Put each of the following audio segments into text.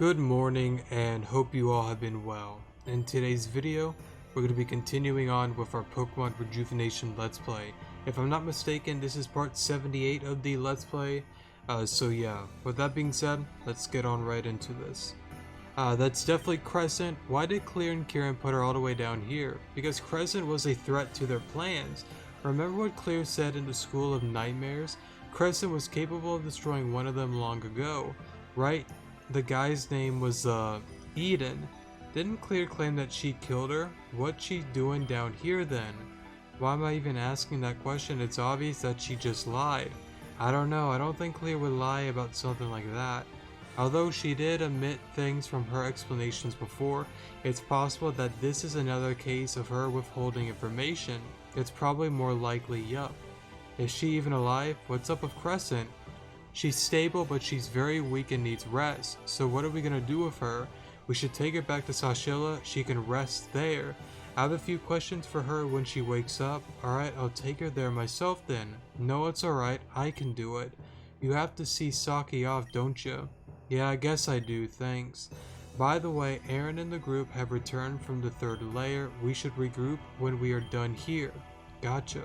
Good morning and hope you all have been well. In today's video, we're going to be continuing on with our Pokemon Rejuvenation Let's Play. If I'm not mistaken, this is part 78 of the Let's Play. So yeah, with that being said, let's get on right into this. That's definitely Crescent. Why did Clear and Kieran put her all the way down here? Because Crescent was a threat to their plans. Remember what Clear said in the School of Nightmares? Crescent was capable of destroying one of them long ago, right? The guy's name was Eden. Didn't Clear claim that she killed her? What's she doing down here then? Why am I even asking that question? It's obvious that she just lied. I don't know, I don't think Clear would lie about something like that. Although she did omit things from her explanations before, it's possible that this is another case of her withholding information. It's probably more likely yup. Is she even alive? What's up with Crescent? She's stable, but she's very weak and needs rest. So what are we gonna do with her? We should take her back to Sashilla. She can rest there. I have a few questions for her when she wakes up. Alright, I'll take her there myself then. No, it's alright. I can do it. You have to see Saki off, don't you? Yeah, I guess I do. Thanks. By the way, Aaron and the group have returned from the third layer. We should regroup when we are done here. Gotcha.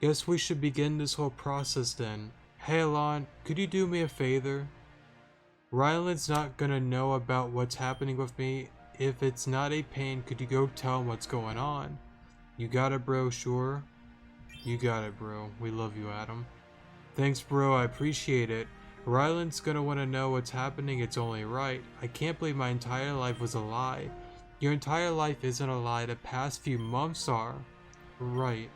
Guess we should begin this whole process then. Hey Alon, could you do me a favor? Ryland's not gonna know about what's happening with me. If it's not a pain, could you go tell him what's going on? You got it, bro, sure? You got it, bro. We love you, Adam. Thanks, bro, I appreciate it. Ryland's gonna wanna know what's happening, it's only right. I can't believe my entire life was a lie. Your entire life isn't a lie, the past few months are. Right.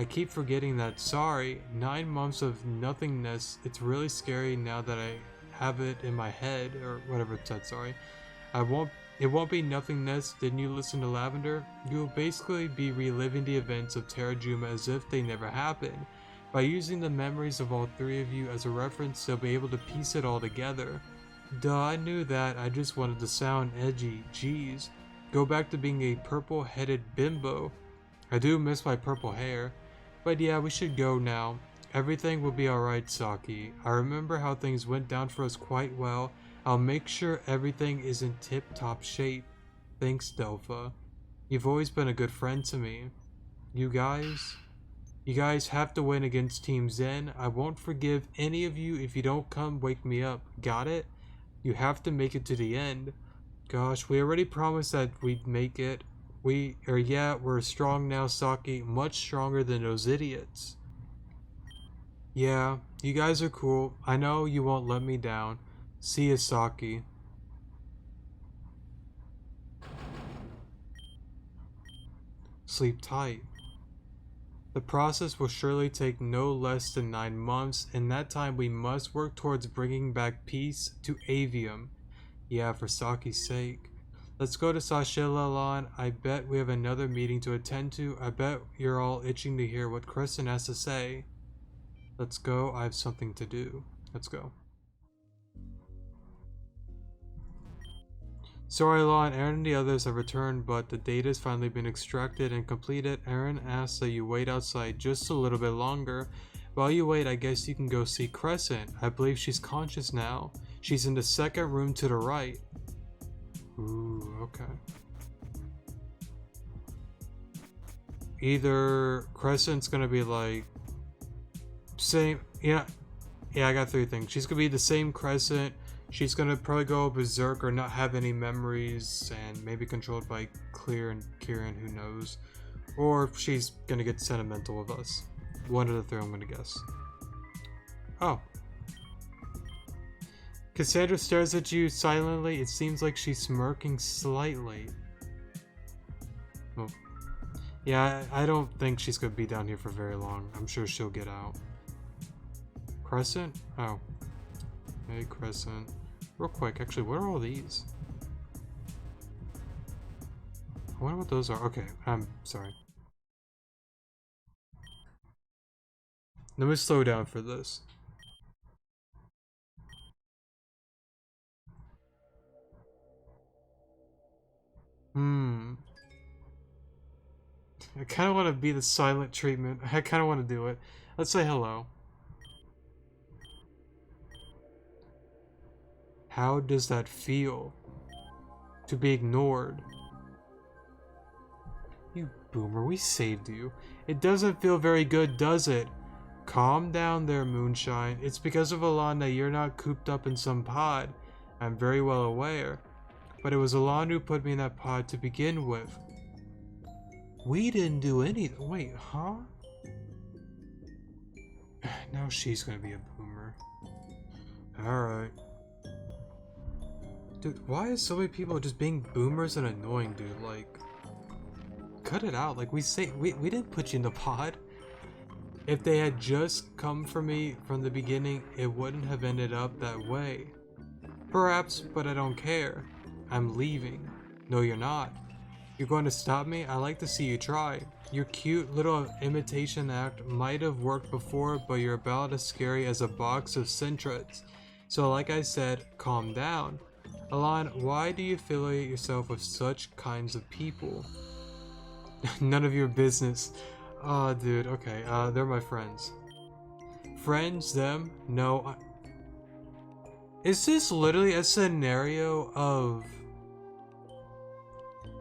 I keep forgetting that. Sorry. 9 months of nothingness. It's really scary now that I have it in my head, or whatever it said, sorry. It won't be nothingness. Didn't you listen to Lavender? You will basically be reliving the events of Terrajuma as if they never happened. By using the memories of all three of you as a reference, they'll be able to piece it all together. Duh, I knew that. I just wanted to sound edgy. Jeez. Go back to being a purple-headed bimbo. I do miss my purple hair. But yeah, we should go now. Everything will be alright, Saki. I remember how things went down for us quite well. I'll make sure everything is in tip-top shape. Thanks, Delpha. You've always been a good friend to me. You guys have to win against Team Zen. I won't forgive any of you if you don't come wake me up. Got it? You have to make it to the end. Gosh, we already promised that we'd make it. We're strong now, Saki. Much stronger than those idiots. Yeah, you guys are cool. I know you won't let me down. See ya, Saki. Sleep tight. The process will surely take no less than 9 months. In that time, we must work towards bringing back peace to Avium. Yeah, for Saki's sake. Let's go to Sashilla, Lon. I bet we have another meeting to attend to. I bet you're all itching to hear what Kristen has to say. Let's go. I have something to do. Let's go. Sorry, Lon. Aaron and the others have returned, but the data has finally been extracted and completed. Aaron asks that you wait outside just a little bit longer. While you wait, I guess you can go see Crescent. I believe she's conscious now. She's in the second room to the right. Ooh, okay. Either Crescent's gonna be like same, yeah, I got 3 things. She's gonna be the same Crescent. She's gonna probably go berserk or not have any memories and maybe controlled by Clear and Kieran, who knows. Or she's gonna get sentimental with us. One of the 3, I'm gonna guess. Oh. Cassandra stares at you silently. It seems like she's smirking slightly. Well, yeah, I don't think she's gonna be down here for very long. I'm sure she'll get out. Crescent? Oh. Hey, Crescent. Real quick, actually, what are all these? I wonder what those are. Okay, I'm sorry. Let me slow down for this. I kind of want to be the silent treatment. I kind of want to do it. Let's say hello. How does that feel? To be ignored. You boomer, we saved you. It doesn't feel very good, does it? Calm down there, Moonshine. It's because of Alon that you're not cooped up in some pod. I'm very well aware. But it was Alon who put me in that pod to begin with. We didn't do anything. Wait, huh? Now she's gonna be a boomer. Alright. Dude, why is so many people just being boomers and annoying, dude? Like, cut it out. Like, we didn't put you in the pod. If they had just come for me from the beginning, it wouldn't have ended up that way. Perhaps, but I don't care. I'm leaving. No, you're not. You're going to stop me? I like to see you try. Your cute little imitation act might have worked before, but you're about as scary as a box of Centrets. So like I said, calm down. Alon, why do you affiliate yourself with such kinds of people? None of your business. Oh, dude, okay, they're my friends. Friends, them? No, Is this literally a scenario of...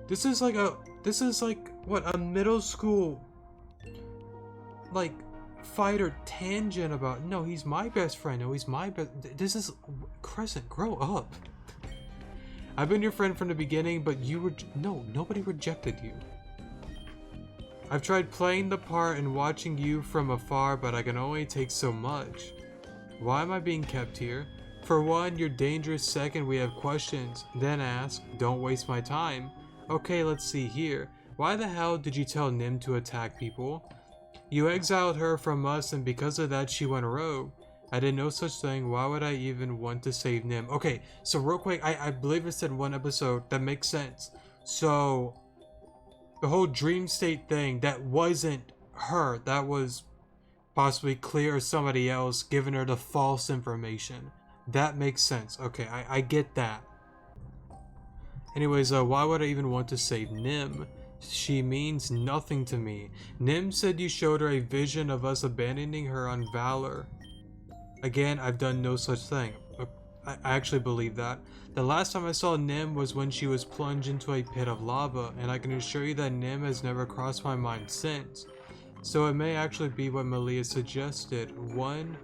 This is like, what, a middle school, like, fighter tangent about, no, he's my best friend, no, he's my best... This is... Crescent, grow up. I've been your friend from the beginning, but you were... No, nobody rejected you. I've tried playing the part and watching you from afar, but I can only take so much. Why am I being kept here? For one, you're dangerous. Second, we have questions. Then ask. Don't waste my time. Okay, let's see here. Why the hell did you tell Nim to attack people? You exiled her from us, and because of that, she went rogue. I did no such thing. Why would I even want to save Nim? Okay, so real quick, I believe I said one episode. That makes sense. So... the whole dream state thing, that wasn't her. That was possibly Clear or somebody else giving her the false information. That makes sense. Okay, I get that. Anyways, why would I even want to save Nim? She means nothing to me. Nim said you showed her a vision of us abandoning her on Valor. Again, I've done no such thing. I actually believe that. The last time I saw Nim was when she was plunged into a pit of lava, and I can assure you that Nim has never crossed my mind since. So it may actually be what Malia suggested.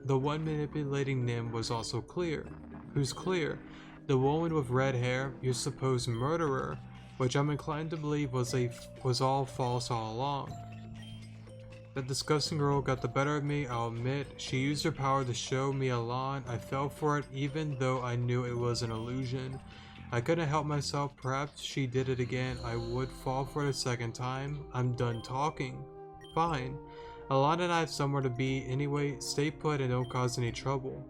The one manipulating Nim was also Clear. Who's Clear? The woman with red hair, your supposed murderer, which I'm inclined to believe was all false all along. That disgusting girl got the better of me, I'll admit. She used her power to show me Alon. I fell for it even though I knew it was an illusion. I couldn't help myself. Perhaps she did it again. I would fall for it a second time. I'm done talking. Fine. Alon and I have somewhere to be. Anyway, stay put and don't cause any trouble.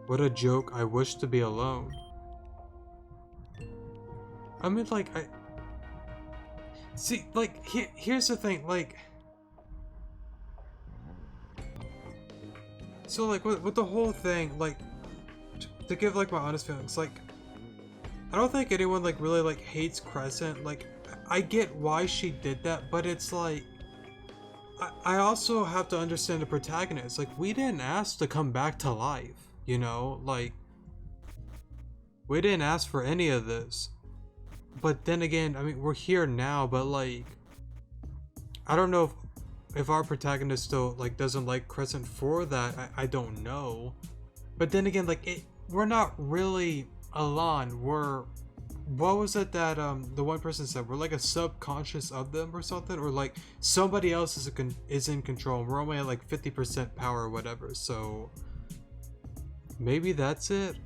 What a joke. I wish to be alone. I mean, like, see, like, here's the thing, like, so, like, with the whole thing, like, to give, like, my honest feelings, like, I don't think anyone, like, really, like, hates Crescent. Like, I get why she did that, but it's, like, I also have to understand the protagonist. Like, we didn't ask to come back to life, you know? Like, we didn't ask for any of this. But then again, I mean, we're here now, but like, I don't know if our protagonist still like doesn't like Crescent for that. I don't know. But then again, like we're not really Alon. What was it that the one person said? We're like a subconscious of them or something, or like somebody else is in control. We're only at like 50% power or whatever. So maybe that's it.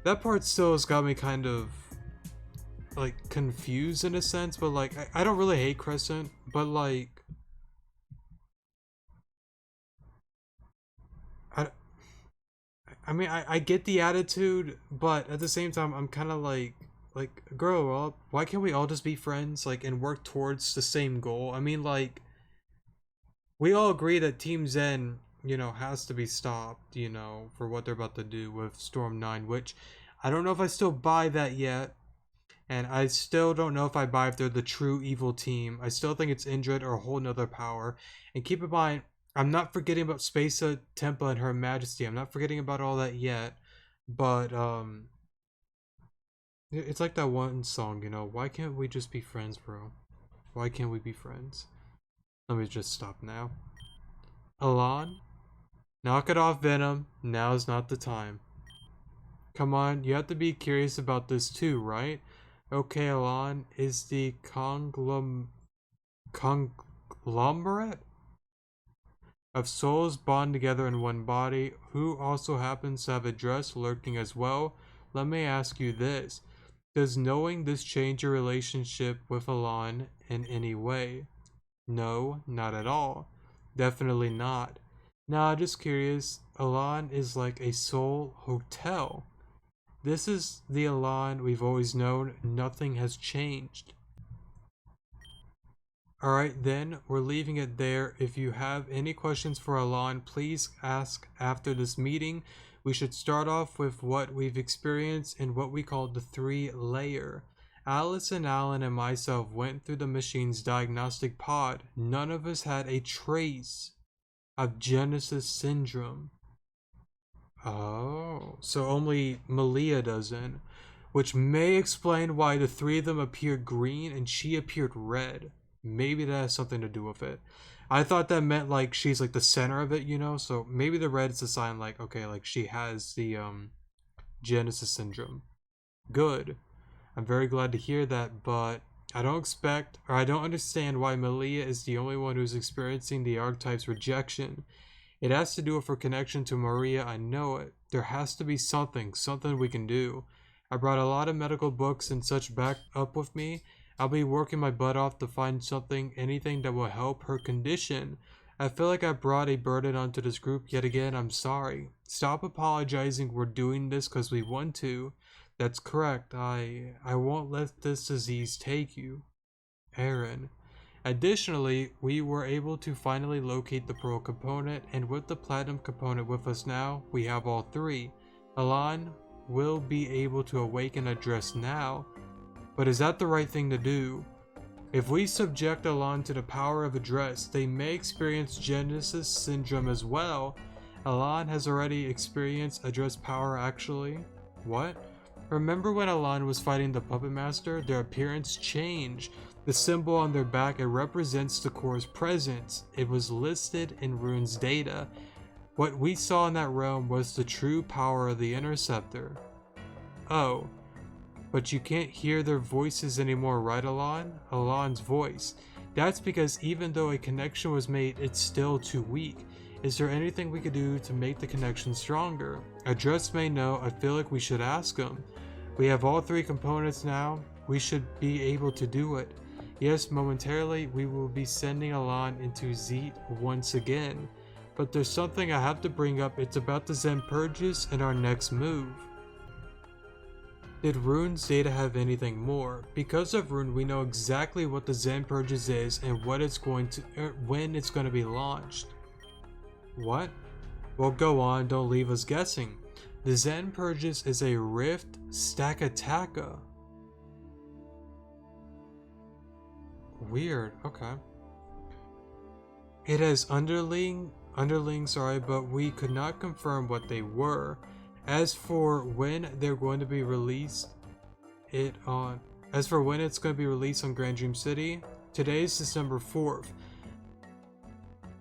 That part still has got me kind of like confused in a sense, but like I don't really hate Crescent, but like I mean I get the attitude, but at the same time I'm kind of like grow up. Why can't we all just be friends like and work towards the same goal? I mean, like, we all agree that Team Zen, you know, has to be stopped, you know, for what they're about to do with Storm 9, which I don't know if I still buy that yet. And I still don't know if I buy if they're the true evil team. I still think it's Indrid or a whole nother power. And keep in mind, I'm not forgetting about Spesa, Tempa, and Her Majesty. I'm not forgetting about all that yet. But it's like that one song, you know, why can't we just be friends, bro? Why can't we be friends? Let me just stop now. Alon, knock it off, Venom. Now's not the time. Come on, you have to be curious about this too, right? Okay, Alon, is the conglomerate of souls bond together in one body, who also happens to have a dress lurking as well? Let me ask you this. Does knowing this change your relationship with Alon in any way? No, not at all. Definitely not. Nah, just curious. Alon is like a soul hotel. This is the Alon we've always known. Nothing has changed. Alright then, we're leaving it there. If you have any questions for Alon, please ask after this meeting. We should start off with what we've experienced in what we call the 3-layer. Alice and Alan and myself went through the machine's diagnostic pod. None of us had a trace of Genesis syndrome. Oh, so only Malia doesn't, which may explain why the three of them appeared green and she appeared red. Maybe that has something to do with it. I thought that meant like she's like the center of it, you know? So maybe the red is a sign like, okay, like she has the Genesis syndrome. Good. I'm very glad to hear that, but I don't understand why Malia is the only one who's experiencing the archetype's rejection. It has to do with her connection to Maria, I know it. There has to be something we can do. I brought a lot of medical books and such back up with me. I'll be working my butt off to find anything that will help her condition. I feel like I brought a burden onto this group yet again. I'm sorry. Stop apologizing. We're doing this because we want to. That's correct. I won't let this disease take you. Aaron. Additionally, we were able to finally locate the pearl component, and with the platinum component with us now, we have all three. Alon will be able to awaken a dress now, but is that the right thing to do? If we subject Alon to the power of a dress, they may experience Genesis syndrome as well. Alon has already experienced a dress power actually. What? Remember when Alon was fighting the Puppet Master? Their appearance changed. The symbol on their back, it represents the core's presence. It was listed in Rune's data. What we saw in that realm was the true power of the Interceptor. Oh, but you can't hear their voices anymore, right, Alon? Alon's voice. That's because even though a connection was made, it's still too weak. Is there anything we could do to make the connection stronger? Address may know. I feel like we should ask him. We have all three components now. We should be able to do it. Yes, momentarily we will be sending Alon into Zeet once again. But there's something I have to bring up. It's about the Zen Purges and our next move. Did Rune's data have anything more? Because of Rune, we know exactly what the Zen Purges is and when it's going to be launched. What? Well, go on, don't leave us guessing. The Zen Purges is a Rift Stakataka. Weird, okay. It has underlings, but we could not confirm what they were. As for when they're going to be released, on Grand Dream City, today is December 4th.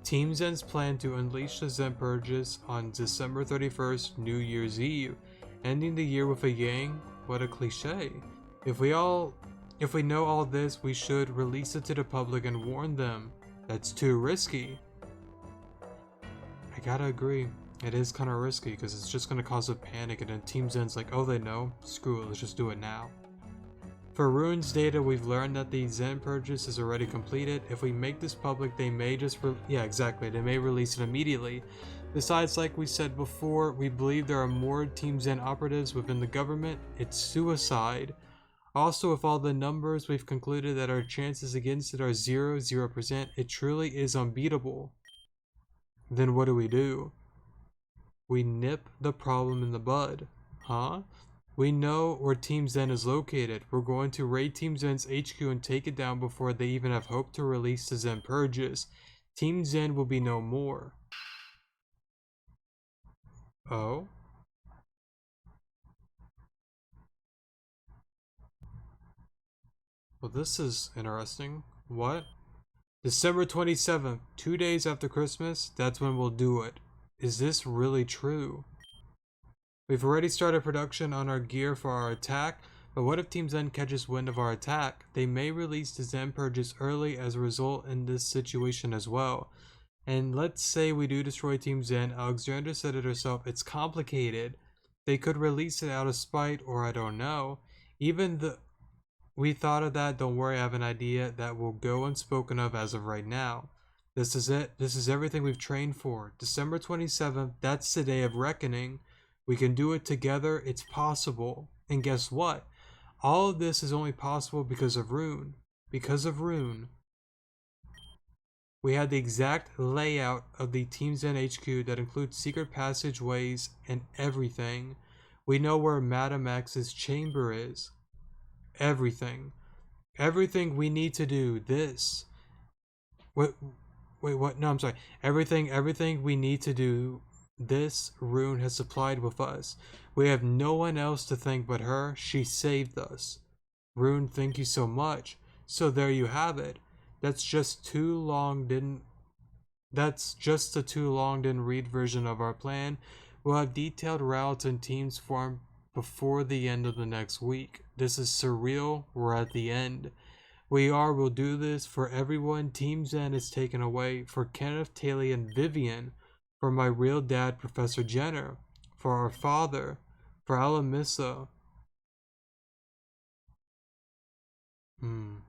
Team Zen's plan to unleash the Zen Purges on December 31st, New Year's Eve, ending the year with a yang. What a cliche. If we know all this, we should release it to the public and warn them. That's too risky. I gotta agree. It is kind of risky because it's just going to cause a panic, and then Team Zen's like, oh, they know? Screw it, let's just do it now. For Rune's data, we've learned that the Zen Purges is already completed. If we make this public, they may they may release it immediately. Besides, like we said before, we believe there are more Team Zen operatives within the government. It's suicide. Also, with all the numbers, we've concluded that our chances against it are 0%. It truly is unbeatable. Then what do? We nip the problem in the bud, huh? We know where Team Zen is located. We're going to raid Team Zen's HQ and take it down before they even have hope to release the Zen purges. Team Zen will be no more. Oh? Well, this is interesting. What? December 27th, 2 days after Christmas, that's when we'll do it. Is this really true? We've already started production on our gear for our attack, but what if Team Zen catches wind of our attack? They may release the Zen purges early as a result in this situation as well. And let's say we do destroy Team Zen, Alexandra said it herself, it's complicated. They could release it out of spite, or I don't know. We thought of that, don't worry, I have an idea that will go unspoken of as of right now. This is it, this is everything we've trained for. December 27th, that's the day of reckoning. We can do it together, it's possible. And guess what? All of this is only possible because of Rune. Because of Rune. We had the exact layout of the Team Zen HQ that includes secret passageways and everything. We know where Madame X's chamber is. Everything. Everything we need to do this. Wait, what? No, I'm sorry. Everything we need to do this, Rune has supplied with us. We have no one else to thank but her. She saved us. Rune, thank you so much. So there you have it. That's just a too long didn't read version of our plan. We'll have detailed routes and teams formed before the end of the next week. This is surreal. We're at the end. We'll do this for everyone. Team Zen is taken away. For Kenneth, Taylor, and Vivian. For my real dad, Professor Jenner. For our father. For Alamissa. I'm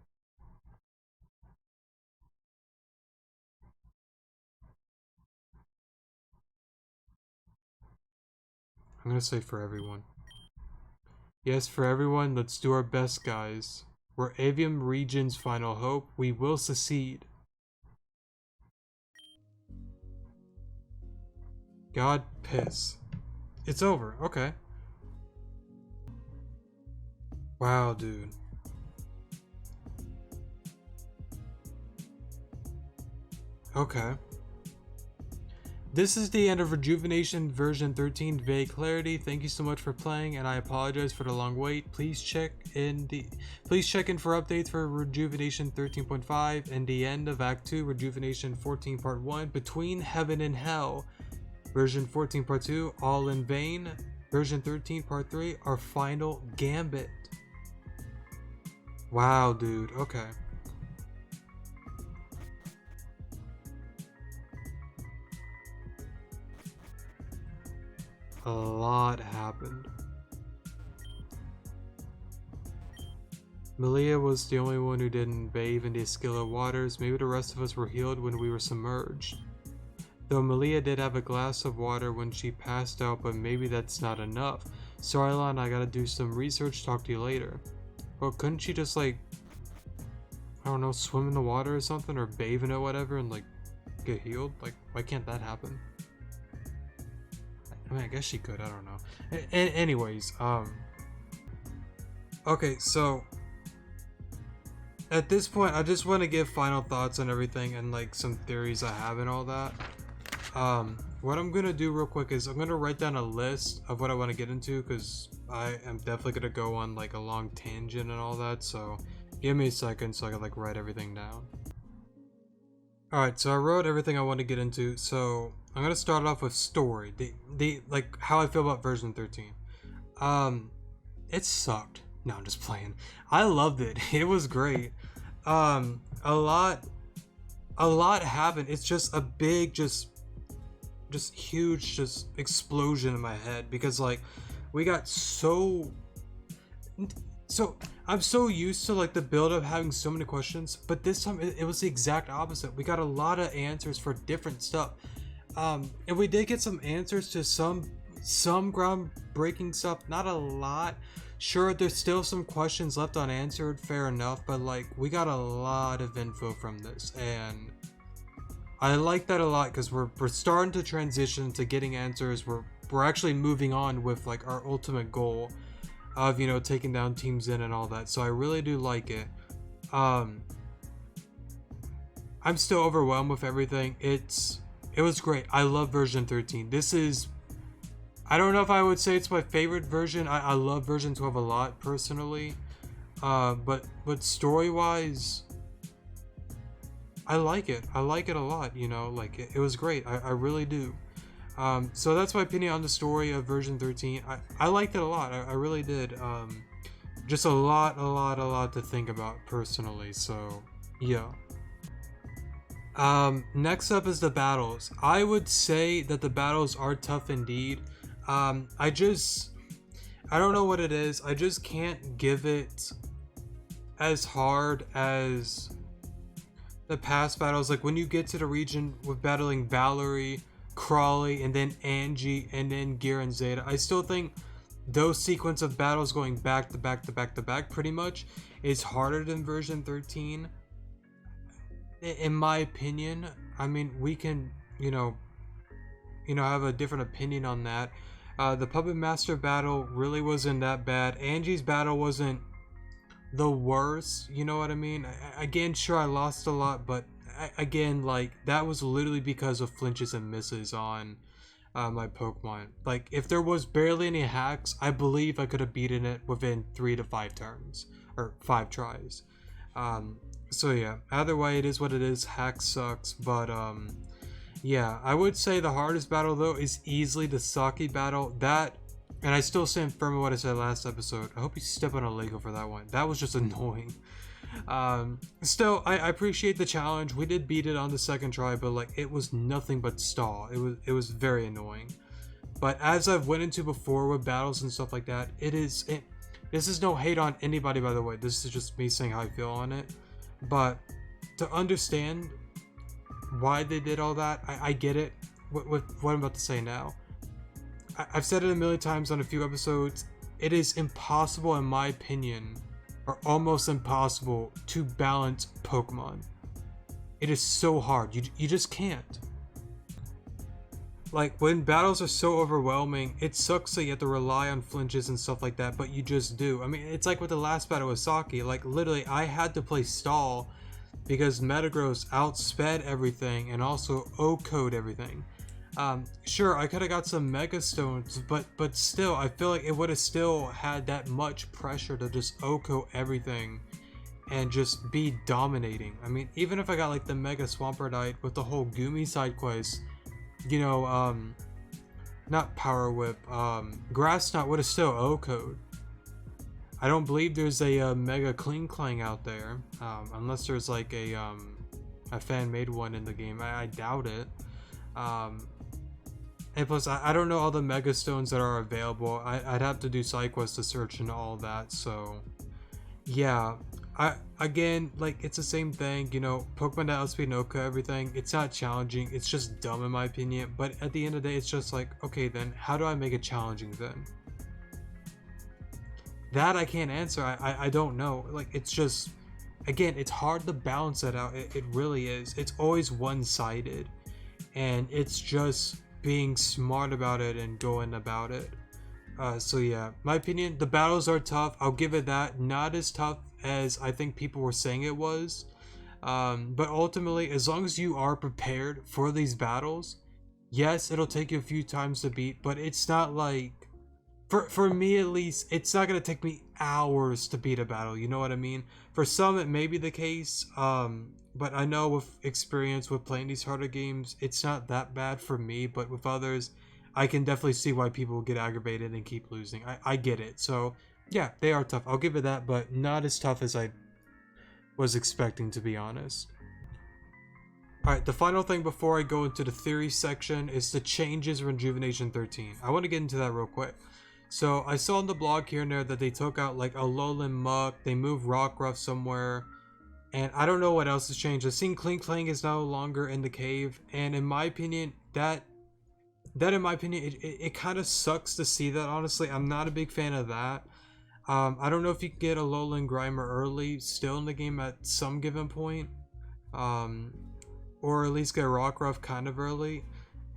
gonna say for everyone. Yes, for everyone, let's do our best, guys. We're Avium Region's final hope. We will succeed. God, piss. It's over. Okay. Wow, dude. Okay. This is the end of Rejuvenation version 13 Vague Clarity. Thank you so much for playing, and I apologize for the long wait. Please check in for updates for Rejuvenation 13.5 and the end of Act 2, Rejuvenation 14 Part 1, Between Heaven and Hell, version 14 Part 2, All in Vain, version 13 Part 3, our final gambit. Wow, dude. Okay. A lot happened. Malia was the only one who didn't bathe in the Esquilla waters. Maybe the rest of us were healed when we were submerged. Though Malia did have a glass of water when she passed out, but maybe that's not enough. Sorry, Lon, I gotta do some research. Talk to you later. Well, couldn't she just, like, I don't know, swim in the water or something, or bathe in it, whatever, and, like, get healed? Like, why can't that happen? I mean, I guess she could, I don't know. Anyways, okay, so at this point, I just want to give final thoughts on everything and, like, some theories I have and all that. What I'm gonna do real quick is I'm gonna write down a list of what I want to get into, because I am definitely gonna go on, like, a long tangent and all that, so give me a second so I can, like, write everything down. Alright, so I wrote everything I want to get into, so I'm gonna start off with story, the like, how I feel about version 13. It sucked. No, I'm just playing. I loved it. It was great. A lot happened. It's just a big, just huge, just explosion in my head, because, like, we got so I'm so used to, like, the build up having so many questions, but this time it was the exact opposite. We got a lot of answers for different stuff. And we did get some answers to some groundbreaking stuff, not a lot. Sure, there's still some questions left unanswered, fair enough, but, like, we got a lot of info from this, and I like that a lot, because we're starting to transition to getting answers. We're actually moving on with, like, our ultimate goal. of, you know, taking down teams in and all that. So I really do like it. I'm still overwhelmed with everything. It was great. I love version 13. This is, I don't know if I would say it's my favorite version. I love version 12 a lot personally. But story wise, I like it. I like it a lot, you know, like it was great. I really do. So that's my opinion on the story of version 13. I liked it a lot. I really did. Just a lot to think about personally. So yeah. Next up is the battles. I would say that the battles are tough indeed. I don't know what it is. I just can't give it as hard as the past battles. Like when you get to the region with battling Valerie, Crawley, and then Angie, and then Gear and Zeta, I still think those sequence of battles going back to back pretty much is harder than version 13. In my opinion. I mean, we can, you know, have a different opinion on that. The Puppet Master battle really wasn't that bad. Angie's battle wasn't the worst, you know what I mean? Again, sure, I lost a lot, but again, like, that was literally because of flinches and misses on my Pokemon. Like, if there was barely any hacks, I believe I could have beaten it within 3 to 5 turns, or 5 tries. So yeah, either way, it is what it is. Hack sucks, but yeah, I would say the hardest battle though is easily the Saki battle. That, and I still stand firm in what I said last episode. I hope you step on a Lego for that one. That was just annoying. Still, I appreciate the challenge. We did beat it on the second try, but like it was nothing but stall. It was very annoying. But as I've went into before with battles and stuff like that, this is no hate on anybody, by the way. This is just me saying how I feel on it. But to understand why they did all that, I get it with what I'm about to say now. I've said it a million times on a few episodes. It is impossible, in my opinion, or almost impossible, to balance Pokemon. It is so hard. You just can't. Like, when battles are so overwhelming, it sucks that you have to rely on flinches and stuff like that, but you just do. I mean, it's like with the last battle with Saki. Like, literally, I had to play stall because Metagross outsped everything and also O-code everything. Sure, I could have got some Mega Stones, but still, I feel like it would have still had that much pressure to just O-code everything and just be dominating. I mean, even if I got like the Mega Swampert with the whole Gumi side quest, you know, not Power Whip, Grass Knot would have still O-code. I don't believe there's a Mega Clean Clang out there, unless there's like a fan-made one in the game. I doubt it. And plus, I don't know all the Mega Stones that are available. I'd have to do side quests to search and all that, so yeah. Again, like, it's the same thing, you know, Pokemon that outspeed and O-code everything, it's not challenging, it's just dumb in my opinion, but at the end of the day, it's just like, okay, then, how do I make it challenging then? That I can't answer. I don't know. Like, it's just, again, it's hard to balance that out. It really is. It's always one-sided, and it's just being smart about it and going about it. So yeah, my opinion, the battles are tough. I'll give it that. Not as tough as I think people were saying it was. But ultimately, as long as you are prepared for these battles, yes, it'll take you a few times to beat, but it's not like, for me at least, it's not going to take me hours to beat a battle, you know what I mean? For some, it may be the case, but I know with experience with playing these harder games, it's not that bad for me, but with others, I can definitely see why people get aggravated and keep losing. I get it. So yeah, they are tough. I'll give it that, but not as tough as I was expecting, to be honest. Alright, the final thing before I go into the theory section is the changes in Rejuvenation 13. I want to get into that real quick. So I saw on the blog here and there that they took out like a Lowland Muck, they moved Rockruff somewhere, and I don't know what else has changed. I've seen Clink Clang is no longer in the cave, and in my opinion, it kind of sucks to see that, honestly. I'm not a big fan of that. I don't know if you can get a Lowland Grimer early still in the game at some given point, or at least get Rockruff kind of early.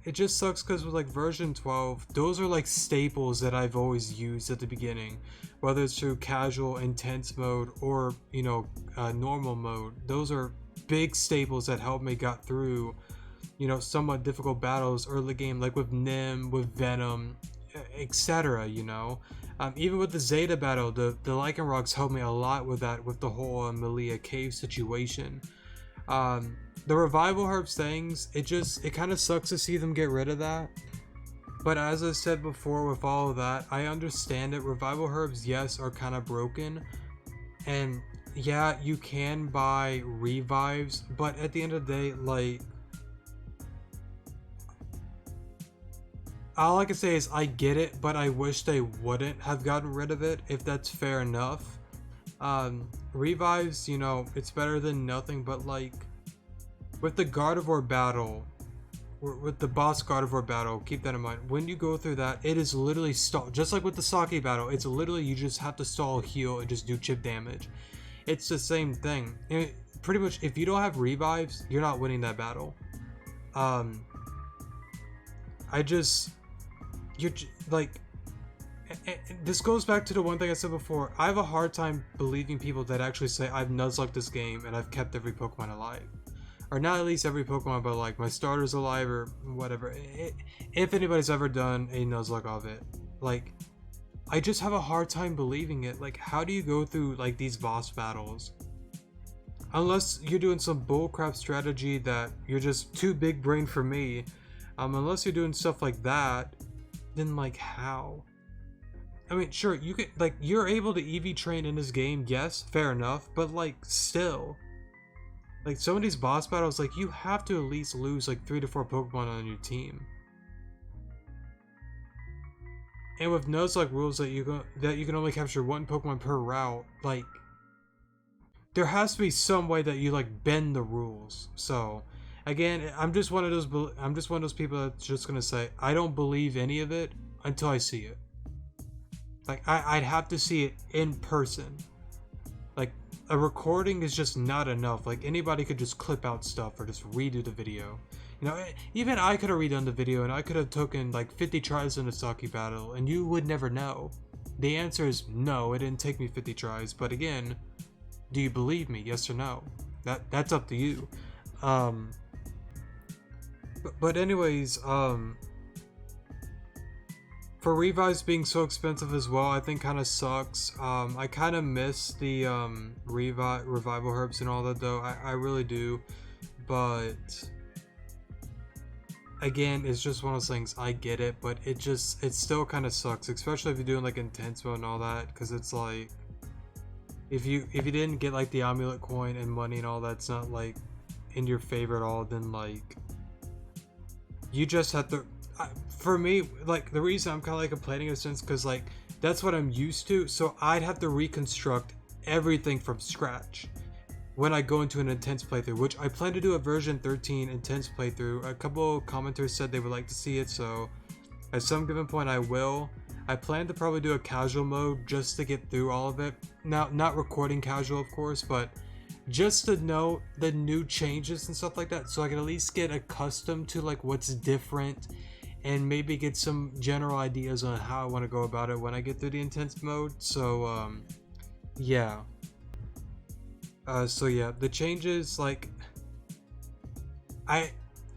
it just sucks because with like version 12, those are like staples that I've always used at the beginning, whether it's through casual, intense mode, or normal mode. Those are big staples that helped me got through somewhat difficult battles early game, like with Nim, with Venom, etc. Even with the Zeta battle, the Lycanrocs helped me a lot with that, with the whole Malia cave situation. The revival herbs things, it kind of sucks to see them get rid of that. But as I said before, with all of that, I understand it. Revival herbs, yes, are kind of broken, and yeah, you can buy revives, but at the end of the day, like, all I can say is I get it, but I wish they wouldn't have gotten rid of it, if that's fair enough. Revives, it's better than nothing, but like, with the Gardevoir battle, with the boss Gardevoir battle, keep that in mind. When you go through that, it is literally stall, just like with the Saki battle, it's literally you just have to stall, heal, and just do chip damage. It's the same thing. And pretty much, if you don't have revives, you're not winning that battle. You're like, this goes back to the one thing I said before. I have a hard time believing people that actually say I've nuzlocked this game and I've kept every Pokemon alive, or not at least every Pokemon, but like my starter's alive or whatever. If anybody's ever done a nuzlocke of it, like, I just have a hard time believing it. Like, how do you go through like these boss battles unless you're doing some bullcrap strategy that you're just too big brain for me? Unless you're doing stuff like that, then like, how? I mean, sure, you can, like, you're able to EV train in this game, yes, fair enough, but like, still, like, some of these boss battles, like, you have to at least lose like 3 to 4 Pokemon on your team. And with Nuzlocke rules that you can only capture 1 Pokemon per route, like, there has to be some way that you like bend the rules. So again, I'm just one of those people that's just gonna say I don't believe any of it until I see it. Like, I'd have to see it in person. Like, a recording is just not enough. Like, anybody could just clip out stuff or just redo the video. Even I could have redone the video and I could have taken like 50 tries in a Saki battle and you would never know. The answer is no, it didn't take me 50 tries, but again, do you believe me? Yes or no? That's up to you. But anyways, for revives being so expensive as well, I think kind of sucks. I kind of miss the revival herbs and all that though. I really do. But again, it's just one of those things. I get it, but it still kind of sucks, especially if you're doing like intense mode and all that, because it's like, if you didn't get like the amulet coin and money and all that's not like in your favor at all, then like, you just have to, for me, like, the reason I'm kind of like complaining in a sense, because like, that's what I'm used to, so I'd have to reconstruct everything from scratch when I go into an intense playthrough, which I plan to do a version 13 intense playthrough. A couple commenters said they would like to see it, so at some given point I will. I plan to probably do a casual mode just to get through all of it. Now, not recording casual, of course, but just to know the new changes and stuff like that, so I can at least get accustomed to like what's different and maybe get some general ideas on how I want to go about it when I get through the intense mode. So yeah. So yeah, the changes, like, I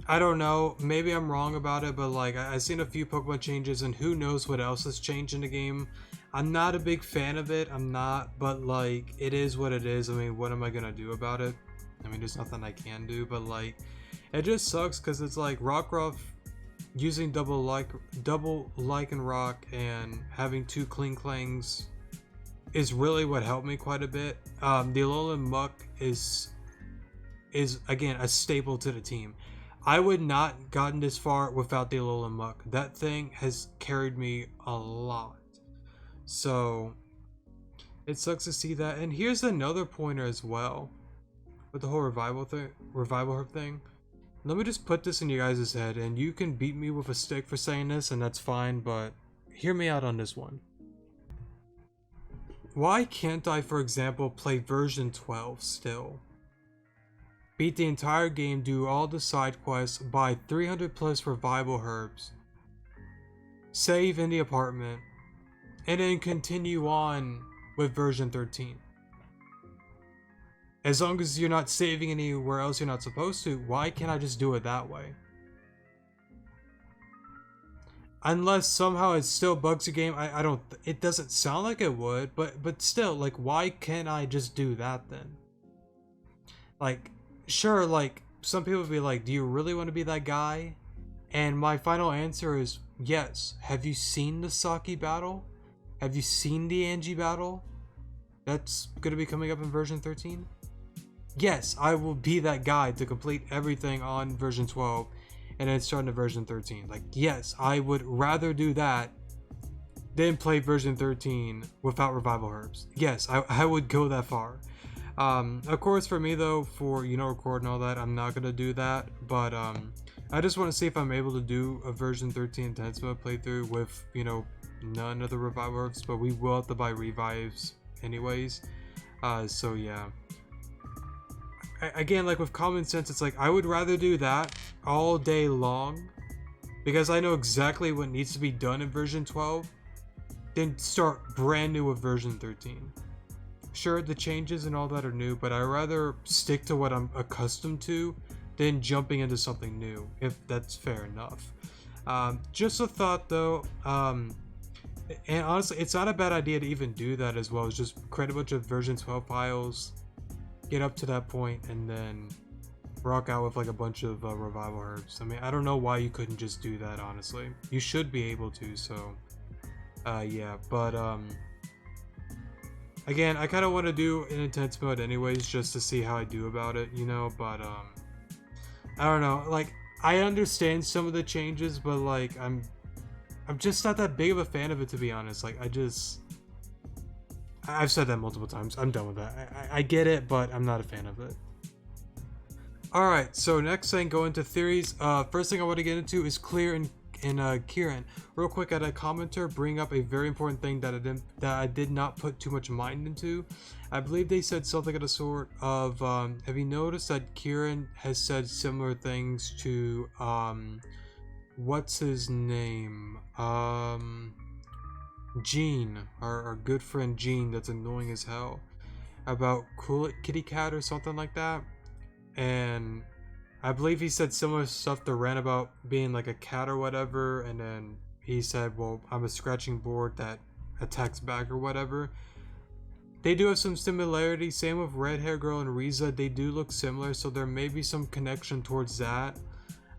don't know, maybe I'm wrong about it, but like, I've seen a few Pokemon changes and who knows what else has changed in the game. I'm not a big fan of it, I'm not, but like, it is what it is. I mean, what am I gonna do about it? I mean, there's nothing I can do, but like, it just sucks because it's like Rockruff using double Lycanroc and having 2 Klinklangs is really what helped me quite a bit. The Alolan Muck is again a staple to the team. I would not gotten this far without the Alolan Muck. That thing has carried me a lot. So it sucks to see that. And here's another pointer as well with the whole revival herb thing. Let me just put this in you guys' head, and you can beat me with a stick for saying this, and that's fine, but hear me out on this one. Why can't I, for example, play version 12 still? beat the entire game, do all the side quests, buy 300 plus revival herbs, save in the apartment, and then continue on with version 13. As long as you're not saving anywhere else you're not supposed to, why can't I just do it that way? Unless somehow it still bugs the game, I don't, it doesn't sound like it would, but still, like, why can't I just do that then? Like, sure, like, some people would be like, do you really want to be that guy? And my final answer is yes. Have you seen the Saki battle? Have you seen the Angie battle? That's going to be coming up in version 13? Yes, I will be that guy to complete everything on version 12 and then start into version 13. Like, yes, I would rather do that than play version 13 without revival herbs. Yes, I would go that far. Of course, for me though, for, you know, record and all that, I'm not gonna do that, but I just want to see if I'm able to do a version 13 intense mode playthrough with, you know, none of the revival herbs, but we will have to buy revives anyways. So yeah. Again, like with common sense, it's like I would rather do that all day long because I know exactly what needs to be done in version 12 than start brand new with version 13. Sure, the changes and all that are new, but I'd rather stick to what I'm accustomed to than jumping into something new, if that's fair enough. Just a thought though, and honestly, it's not a bad idea to even do that as well. It's just create a bunch of version 12 files, get up to that point, and then rock out with like a bunch of revival herbs. I mean, I don't know why you couldn't just do that, honestly. You should be able to, so yeah, but again, I kind of want to do an intense mode anyways, just to see how I do about it, you know, but I don't know, like, I understand some of the changes, but like, I'm just not that big of a fan of it, to be honest. Like, I've said that multiple times. I'm done with that. I get it, but I'm not a fan of it. Alright, so next thing, go into theories. First thing I want to get into is Clear and Kieran. Real quick, I had a commenter bring up a very important thing that I did not put too much mind into. I believe they said something of the sort of, have you noticed that Kieran has said similar things to, what's his name? Gene, our good friend Gene, that's annoying as hell, about Cool It Kitty Cat or something like that. And I believe he said similar stuff to Ren about being like a cat or whatever, and then he said, well, I'm a scratching board that attacks back or whatever. They do have some similarities. Same with Red Hair Girl and Riza. They do look similar, so there may be some connection towards that.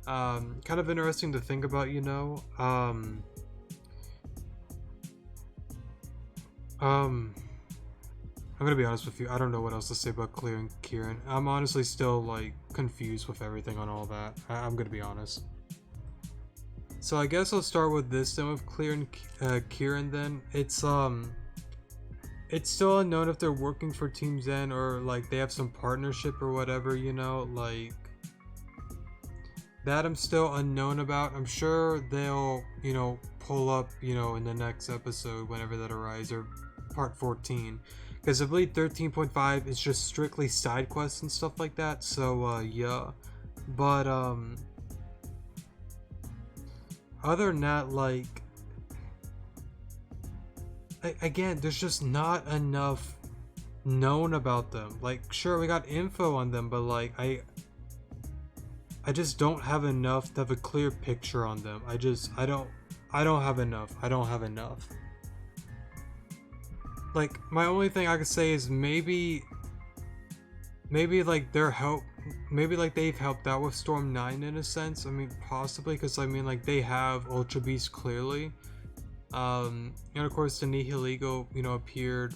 Kind of interesting to think about, you know. I'm gonna be honest with you, I don't know what else to say about Clear and Kieran. I'm honestly still like confused with everything on all that. I'm gonna be honest. So I guess I'll start with this then with Clear and Kieran then. It's still unknown if they're working for Team Zen or like they have some partnership or whatever, you know, like that I'm still unknown about. I'm sure they'll, you know, pull up, you know, in the next episode whenever that arises, or part 14, because I believe 13.5 is just strictly side quests and stuff like that. So yeah, but other than that, like, again, there's just not enough known about them. Like, sure, we got info on them, but like I just don't have enough to have a clear picture on them. I don't have enough. Like, my only thing I could say is maybe like their help, maybe like they've helped out with Storm 9 in a sense. I mean, possibly, because I mean, like, they have Ultra Beast clearly. And of course the Nihil Eagle, you know, appeared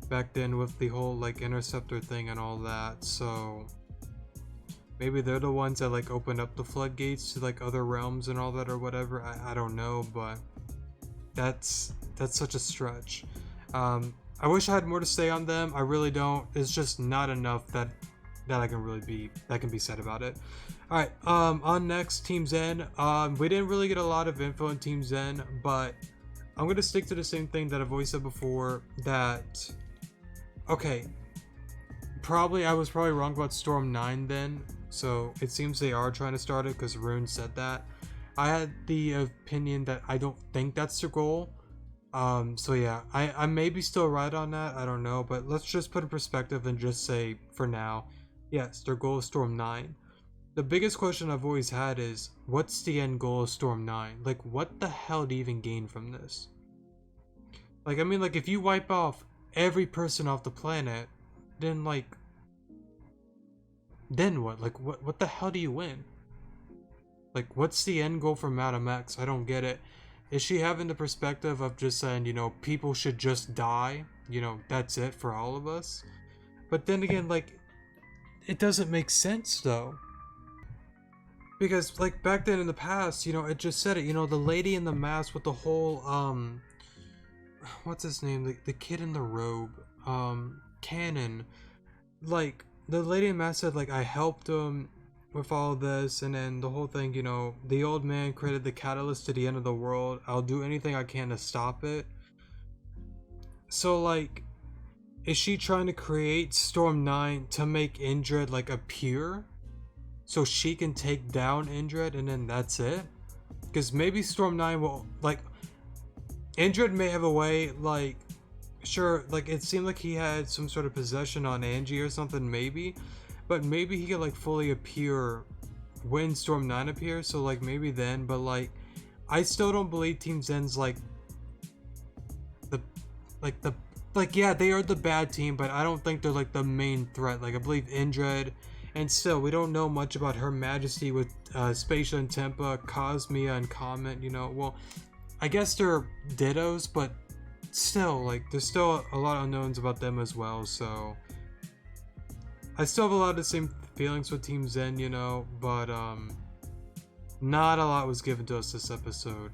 back then with the whole like interceptor thing and all that, so maybe they're the ones that like opened up the floodgates to like other realms and all that or whatever. I don't know, but that's such a stretch. I wish I had more to say on them. I really don't. It's just not enough that can be said about it. All right, on next, Team Zen. We didn't really get a lot of info on Team Zen, but I'm gonna stick to the same thing that I've always said before, that okay, I was probably wrong about Storm 9 then, so it seems they are trying to start it because Rune said that. I had the opinion that I don't think that's their goal. So yeah, I may be still right on that, I don't know, but let's just put in perspective and just say, for now, yes, their goal is Storm 9. The biggest question I've always had is, what's the end goal of Storm 9? Like, what the hell do you even gain from this? Like, I mean, like, if you wipe off every person off the planet, then, like, then what? Like, what the hell do you win? Like, what's the end goal for Madam X? I don't get it. Is she having the perspective of just saying, you know, people should just die? You know, that's it for all of us? But then again, like, it doesn't make sense, though. Because, like, back then in the past, you know, it just said it, you know, the lady in the mask with the whole, what's his name? The kid in the robe, Cannon. Like, the lady in the mask said, like, I helped him with all this, and then the whole thing, you know, the old man created the catalyst to the end of the world. I'll do anything I can to stop it. So, like, is she trying to create Storm 9 to make Indred, like, appear? So she can take down Indred and then that's it? Because maybe Storm 9 will, like, Indred may have a way, like, sure, like, it seemed like he had some sort of possession on Angie or something, maybe. But maybe he could, like, fully appear when Storm 9 appears, so, like, maybe then. But, like, I still don't believe Team Zen's, like, yeah, they are the bad team, but I don't think they're, like, the main threat. Like, I believe Indred, and still, we don't know much about Her Majesty with Spacia and Tempa, Cosmia and Comet, you know. Well, I guess they're dittos, but still, like, there's still a lot of unknowns about them as well, so I still have a lot of the same feelings with Team Zen, you know, but not a lot was given to us this episode.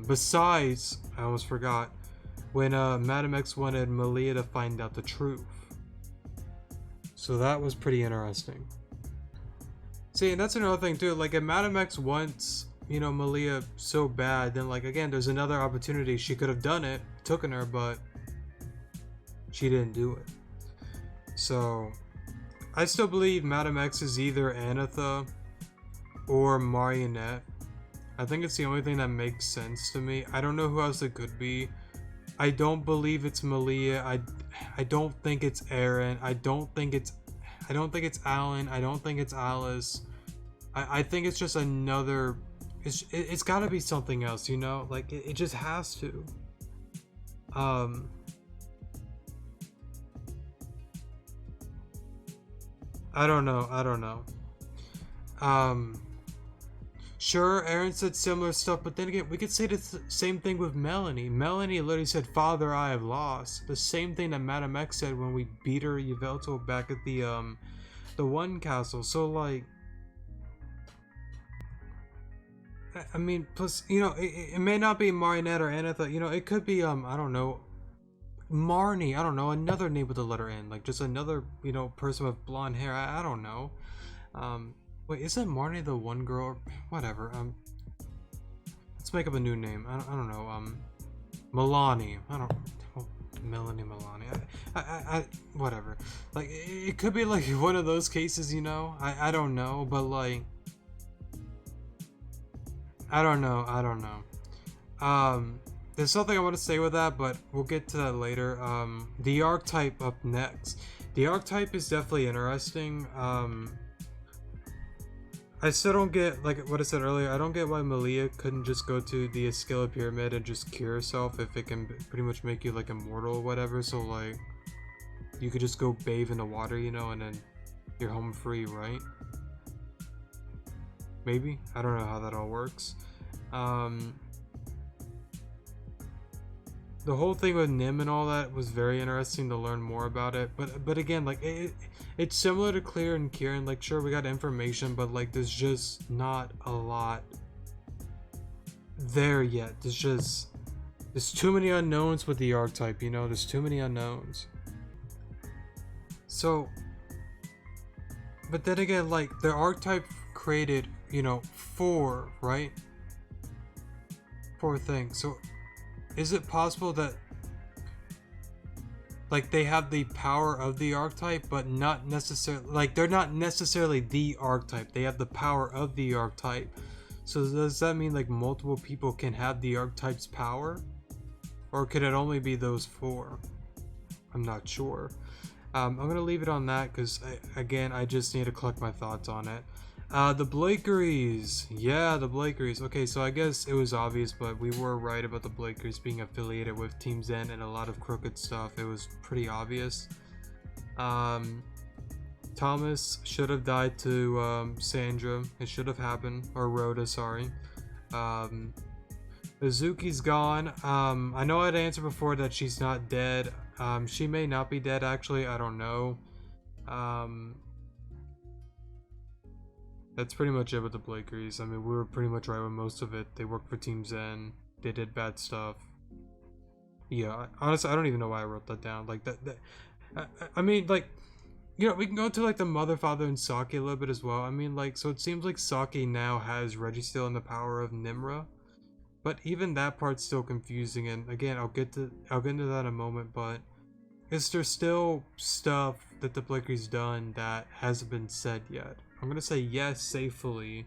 Besides, I almost forgot, when Madam X wanted Malia to find out the truth. So that was pretty interesting. See, and that's another thing too, like, if Madam X wants, you know, Malia so bad, then, like, again, there's another opportunity. She could have done it, taken her, but she didn't do it. So I still believe Madam X is either Anatha or Marionette. I think it's the only thing that makes sense to me. I don't know who else it could be. I don't believe it's Malia. I don't think it's Aaron. I don't think it's Alan. I don't think it's Alice. I think it's just another. It's got to be something else, you know. Like, it just has to. I don't know. Sure, Aaron said similar stuff, but then again, we could say the same thing with Melanie. Melanie literally said, "Father, I have lost." The same thing that Madam X said when we beat her Yveltal back at the one castle. So, like, I mean, plus, you know, it may not be Marionette or Anatha, you know, it could be, I don't know, Marnie, I don't know, another name with the letter N, like, just another, you know, person with blonde hair, I don't know. Wait, isn't Marnie the one girl? Whatever, let's make up a new name, I don't know, Milani, Melanie Milani, I whatever, like, it could be, like, one of those cases, you know, I don't know, but, like, I don't know. There's something I want to say with that, but we'll get to that later. The archetype up next. The archetype is definitely interesting. I still don't get, like what I said earlier, I don't get why Malia couldn't just go to the Escala Pyramid and just cure herself if it can pretty much make you, like, immortal or whatever, so, like, you could just go bathe in the water, you know, and then you're home free, right? Maybe? I don't know how that all works. The whole thing with Nim and all that was very interesting to learn more about it. But again, like, it's similar to Clear and Kieran. Like, sure, we got information, but, like, there's just not a lot there yet. There's too many unknowns with the archetype, you know? There's too many unknowns. So, but then again, like, the archetype created, you know, 4, right? 4 things. So is it possible that like they have the power of the archetype, but not necessarily, like they're not necessarily the archetype. They have the power of the archetype. So does that mean like multiple people can have the archetype's power? Or could it only be those four? I'm not sure. I'm gonna leave it on that because again, I just need to collect my thoughts on it. The Blakeries. Yeah, the Blakeries. Okay, so I guess it was obvious, but we were right about the Blakeries being affiliated with Team Zen and a lot of crooked stuff. It was pretty obvious. Thomas should have died to Sandra. It should have happened. Or Rhoda, sorry. Mizuki's gone. I know I had answered before that she's not dead. She may not be dead, actually. I don't know. That's pretty much it with the Blakeries. I mean, we were pretty much right with most of it. They worked for Team Zen. They did bad stuff. Yeah, honestly, I don't even know why I wrote that down. Like, I mean, like, you know, we can go to, like, the Mother, Father, and Saki a little bit as well. I mean, like, so it seems like Saki now has Registeel and the power of Nimra. But even that part's still confusing, and again, I'll get into that in a moment, but is there still stuff that the Blakery's done that hasn't been said yet? I'm gonna say yes, safely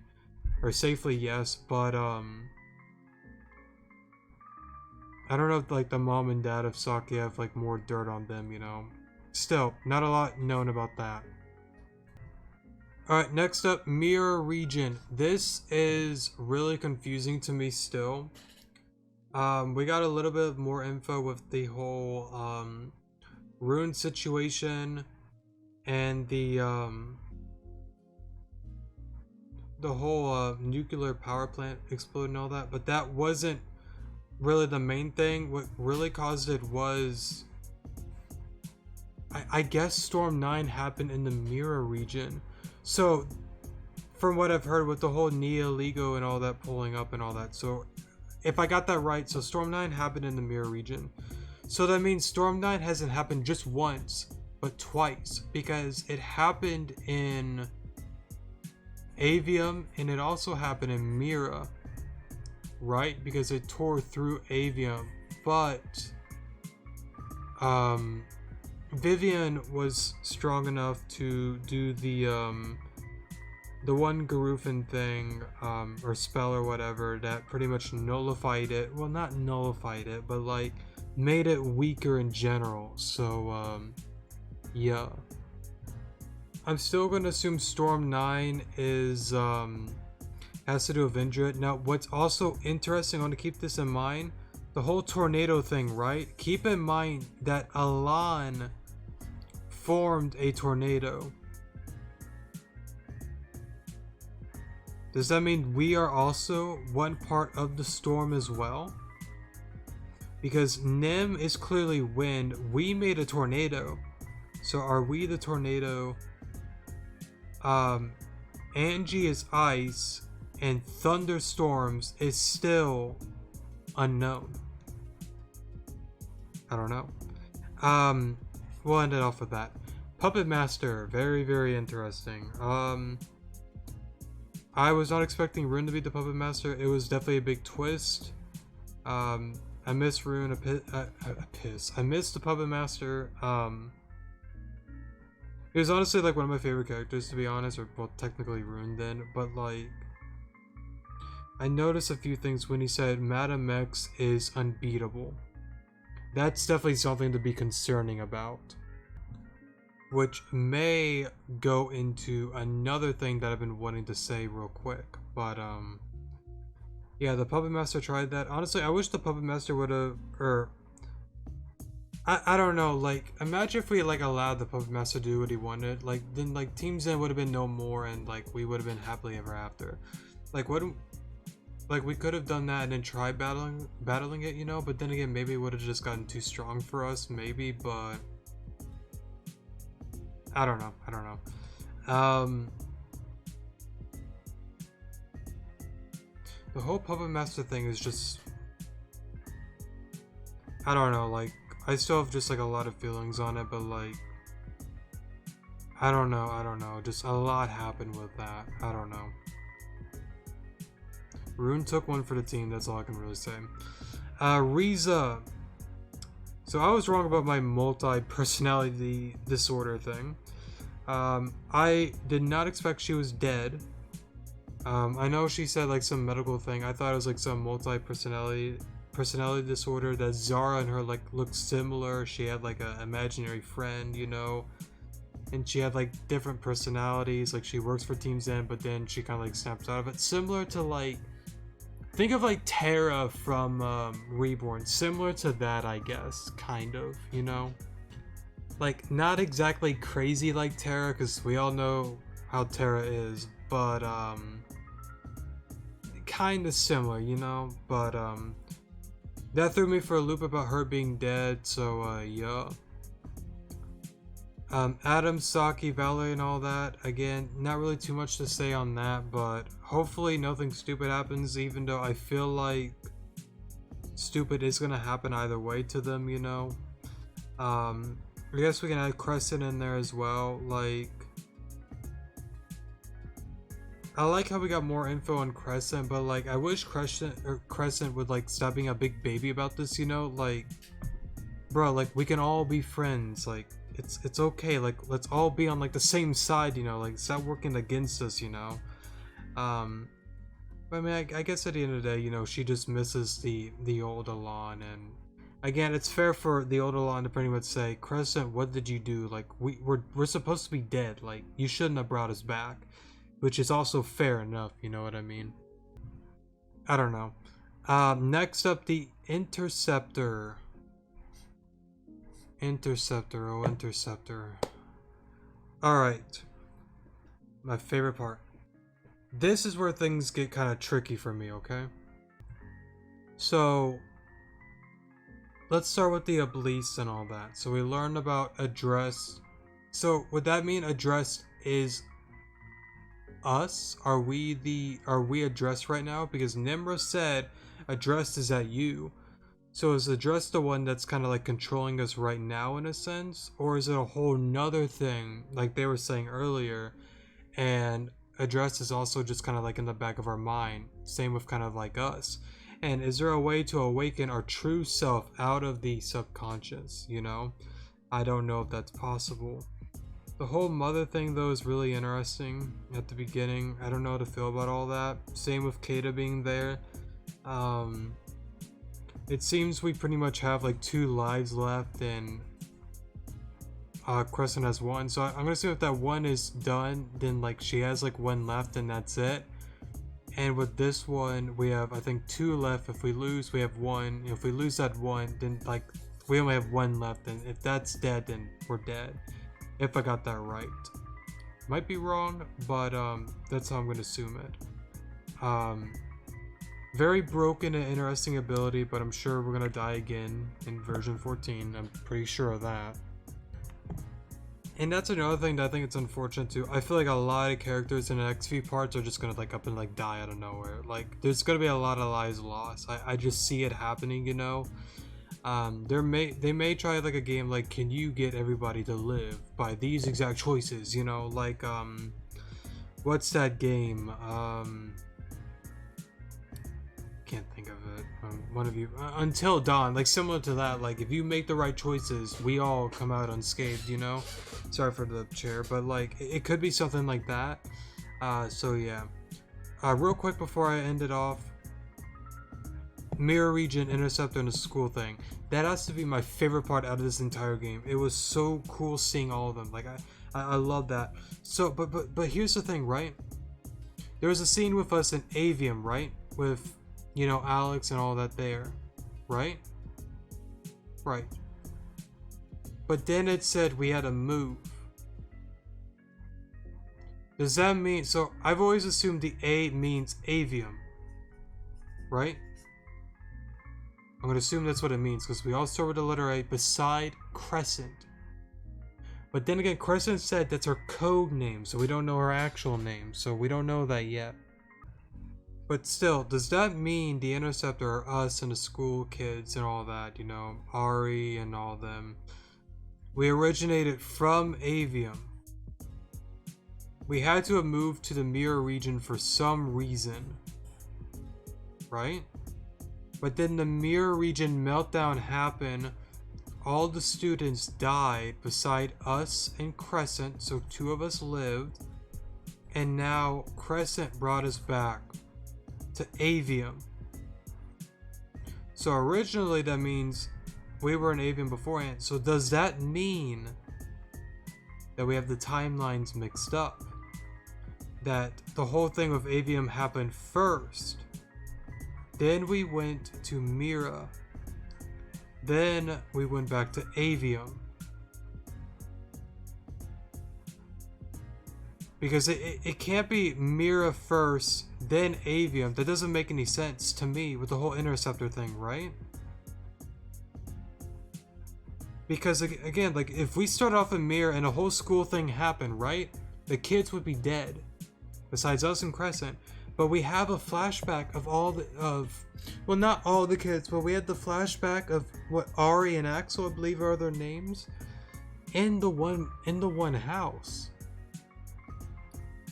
yes, but I don't know if like the mom and dad of Saki have like more dirt on them, you know. Still, not a lot known about that. Alright, next up, Mirror Region. This is really confusing to me still. We got a little bit more info with the whole Rune situation and the whole nuclear power plant explode and all that, but that wasn't really the main thing. What really caused it was I guess Storm 9 happened in the Mirror Region. So from what I've heard with the whole Nia Ligo and all that pulling up and all that, so if I got that right, so Storm 9 happened in the Mirror Region. So that means Storm 9 hasn't happened just once, but twice, because it happened in Avium and it also happened in Mira, right? Because it tore through Avium, but Vivian was strong enough to do the one Garufin thing, or spell or whatever, that pretty much nullified it. Well, not nullified it, but like made it weaker in general. So yeah, I'm still gonna assume Storm 9 is has to do with Indra. Now what's also interesting, I want to keep this in mind, the whole tornado thing, right? Keep in mind that Alan formed a tornado. Does that mean we are also one part of the storm as well? Because Nim is clearly wind, we made a tornado. So are we the tornado? Angie is ice, and thunderstorms is still unknown. I don't know. We'll end it off with that. Puppet Master, very, very interesting. I was not expecting Rune to be the Puppet Master. It was definitely a big twist. I miss Rune I missed the Puppet Master. It was honestly like one of my favorite characters, to be honest, or well, technically Rune then, but like I noticed a few things when he said Madame X is unbeatable. That's definitely something to be concerning about. Which may go into another thing that I've been wanting to say real quick. But yeah, the Puppet Master tried that. Honestly, I wish the Puppet Master would have, or I don't know, like imagine if we like allowed the Puppet Master to do what he wanted. Like then like Team Zen would have been no more and like we would have been happily ever after. Like what, like we could have done that and then tried battling it, you know, but then again maybe it would have just gotten too strong for us, maybe, but I don't know. The whole Puppet Master thing is just, I don't know, like I still have just like a lot of feelings on it, but like I don't know, just a lot happened with that. I don't know. Rune took one for the team, that's all I can really say. Riza. So I was wrong about my multi-personality disorder thing. I did not expect she was dead. I know she said like some medical thing. I thought it was like some personality disorder that Zara and her like looked similar. She had like an imaginary friend, you know, and she had like different personalities. Like she works for Team Zen, but then she kind of like snaps out of it. Similar to like, think of like Terra from Reborn. Similar to that, I guess, kind of, you know. Like not exactly crazy like Terra, because we all know how Terra is, but kind of similar, you know. But that threw me for a loop about her being dead. So yeah. Adam, Saki, Valerie, and all that. Again, not really too much to say on that, but hopefully nothing stupid happens, even though I feel like stupid is gonna happen either way to them, you know. I guess we can add Crescent in there as well. Like, I like how we got more info on Crescent, but like, I wish Crescent would like stop being a big baby about this, you know. Like, bro, like we can all be friends. Like, it's okay. Like, let's all be on like the same side, you know. Like, stop working against us, you know. But I mean, I guess at the end of the day, you know, she just misses the old Alon, and again, it's fair for the old Alon to pretty much say, Crescent, what did you do? Like, we're supposed to be dead. Like, you shouldn't have brought us back, which is also fair enough. You know what I mean? I don't know. Next up, the Interceptor. Interceptor. Alright. My favorite part. This is where things get kind of tricky for me, okay? So, let's start with the Obelisk and all that. So we learned about address. So would that mean addressed is us? Are we addressed right now? Because Nimra said addressed is at you. So is addressed the one that's kind of like controlling us right now in a sense? Or is it a whole nother thing like they were saying earlier? And address is also just kind of like in the back of our mind. Same with kind of like us. And is there a way to awaken our true self out of the subconscious, you know? I don't know if that's possible. The whole mother thing though is really interesting at the beginning. I don't know how to feel about all that. Same with Kata being there. It seems we pretty much have like 2 lives left and Crescent has 1. So I'm gonna assume if that 1 is done, then like she has like 1 left and that's it. And with this one, we have I think 2 left. If we lose, we have 1. If we lose that 1, then like we only have 1 left. And if that's dead, then we're dead. If I got that right. Might be wrong, but that's how I'm gonna assume it. Very broken and interesting ability, but I'm sure we're gonna die again in version 14. I'm pretty sure of that. And that's another thing that I think it's unfortunate too. I feel like a lot of characters in the next few parts are just gonna like up and like die out of nowhere. Like there's gonna be a lot of lives lost. I just see it happening, you know. They may try like a game like, can you get everybody to live by these exact choices, you know, like what's that game? Can't think of it. One of you, Until Dawn, like similar to that. Like if you make the right choices, we all come out unscathed, you know. Sorry for the chair, but like it could be something like that. So yeah. Real quick before I end it off, Mirror Region, Interceptor, and the school thing. That has to be my favorite part out of this entire game. It was so cool seeing all of them. Like I love that. So but here's the thing, right? There was a scene with us in Avium, right? With, you know, Alex and all that there, right? Right. But then it said we had to move. Does that mean, so I've always assumed the A means Avium, right? I'm gonna assume that's what it means because we all start with the letter A beside Crescent. But then again, Crescent said that's her code name, so we don't know her actual name, so we don't know that yet. But still, does that mean the Interceptor are us and the school kids and all that, you know, Ari and all them? We originated from Avium. We had to have moved to the Mirror Region for some reason, right? But then the Mirror Region meltdown happened, all the students died beside us and Crescent, so 2 of us lived, and now Crescent brought us back to Avium. So originally that means we were in Avium beforehand. So does that mean that we have the timelines mixed up? That the whole thing with Avium happened first, then we went to Mira, then we went back to Avium? Because it can't be Mira first, then Avium. That doesn't make any sense to me with the whole interceptor thing, right? Because again, like if we start off in Mira and a whole school thing happened, right? The kids would be dead, besides us and Crescent. But we have a flashback of well, not all the kids, but we had the flashback of what Ari and Axel, I believe, are their names, in the one house.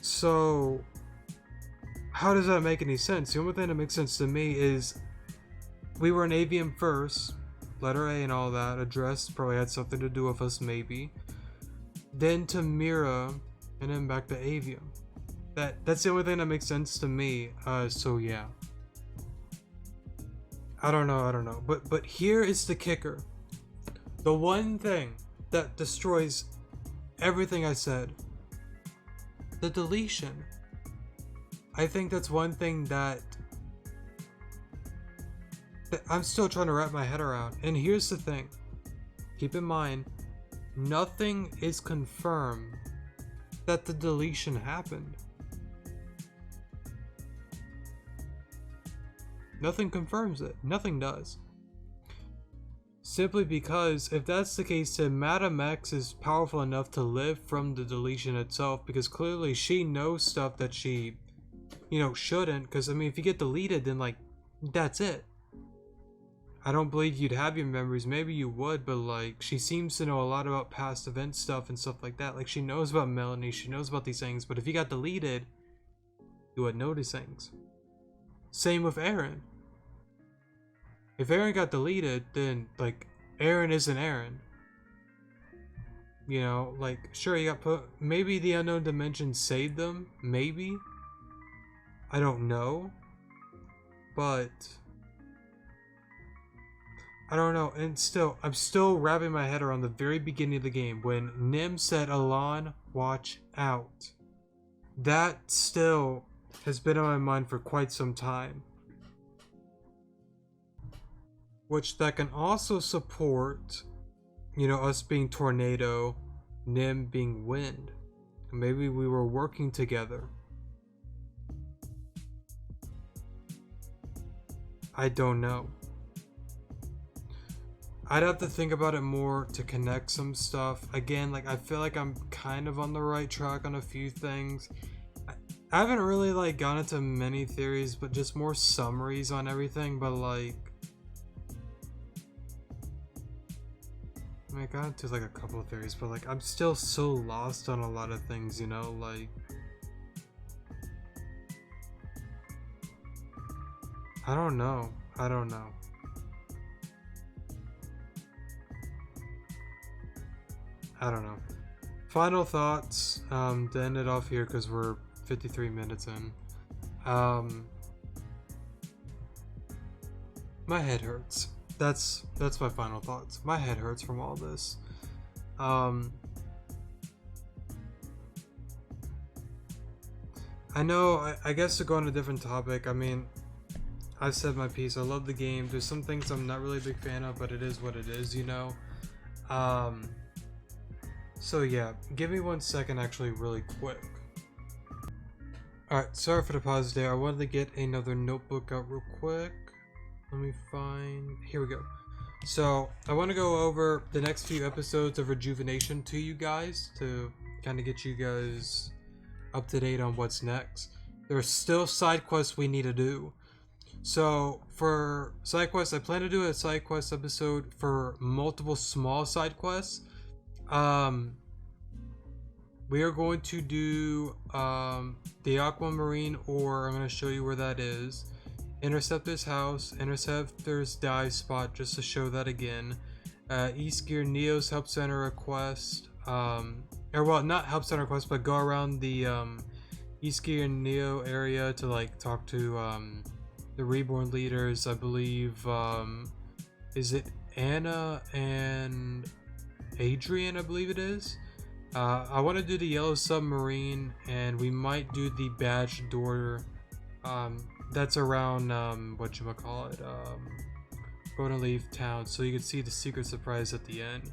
So how does that make any sense? The only thing that makes sense to me is we were in Avium first, letter A and all that, address probably had something to do with us maybe, then to Mira, and then back to Avium. That's the only thing that makes sense to me. So yeah, I don't know, but here is the kicker, the one thing that destroys everything I said: the deletion. I think that's one thing that I'm still trying to wrap my head around. And here's the thing, keep in mind, nothing is confirmed that the deletion happened. Nothing confirms it. Nothing does. Simply because if that's the case, then Madam X is powerful enough to live from the deletion itself, because clearly she knows stuff that she, shouldn't. Because I mean, if you get deleted, then like, that's it. I don't believe you'd have your memories. Maybe you would, but like, she seems to know a lot about past event stuff and stuff like that. Like, she knows about Melanie, she knows about these things, but if you got deleted, you would notice things. Same with Aaron. If Aaron got deleted, then like, Aaron isn't Aaron. Like, sure, he got put, maybe the unknown dimension saved them, maybe, I don't know, but I don't know. And still, I'm still wrapping my head around the very beginning of the game when Nim said, "Alon, watch out." That still has been on my mind for quite some time, which that can also support, us being tornado, Nim being wind. Maybe we were working together. I don't know. I'd have to think about it more to connect some stuff. Again, like, I feel like I'm kind of on the right track on a few things. I haven't really like gone into many theories, but just more summaries on everything. But like, I got into like a couple of theories, but like, I'm still so lost on a lot of things, like, I don't know. Final thoughts, to end it off here, because we're 53 minutes in. My head hurts. That's my final thoughts. My head hurts from all this. I know, I guess to go on a different topic, I mean, I've said my piece. I love the game. There's some things I'm not really a big fan of, but it is what it is, So yeah, give me 1 second actually really quick. Alright, sorry for the pause there. I wanted to get another notebook out real quick. Let me find... Here we go. So, I want to go over the next few episodes of Rejuvenation to you guys, to kind of get you guys up to date on what's next. There are still side quests we need to do. So, for side quests, I plan to do a side quest episode for multiple small side quests. We are going to do the Aquamarine ore. I'm going to show you where that is. Interceptor's house, Interceptor's dive spot, just to show that again. East Gear Neo's Help Center request. Or well, not Help Center request, but go around the East Gear Neo area to like talk to the Reborn leaders. I believe is it Anna and Adrian? I believe it is. I want to do the Yellow Submarine, and we might do the Badge Door. That's around whatchamacallit, Golden Leaf Town, so you can see the secret surprise at the end.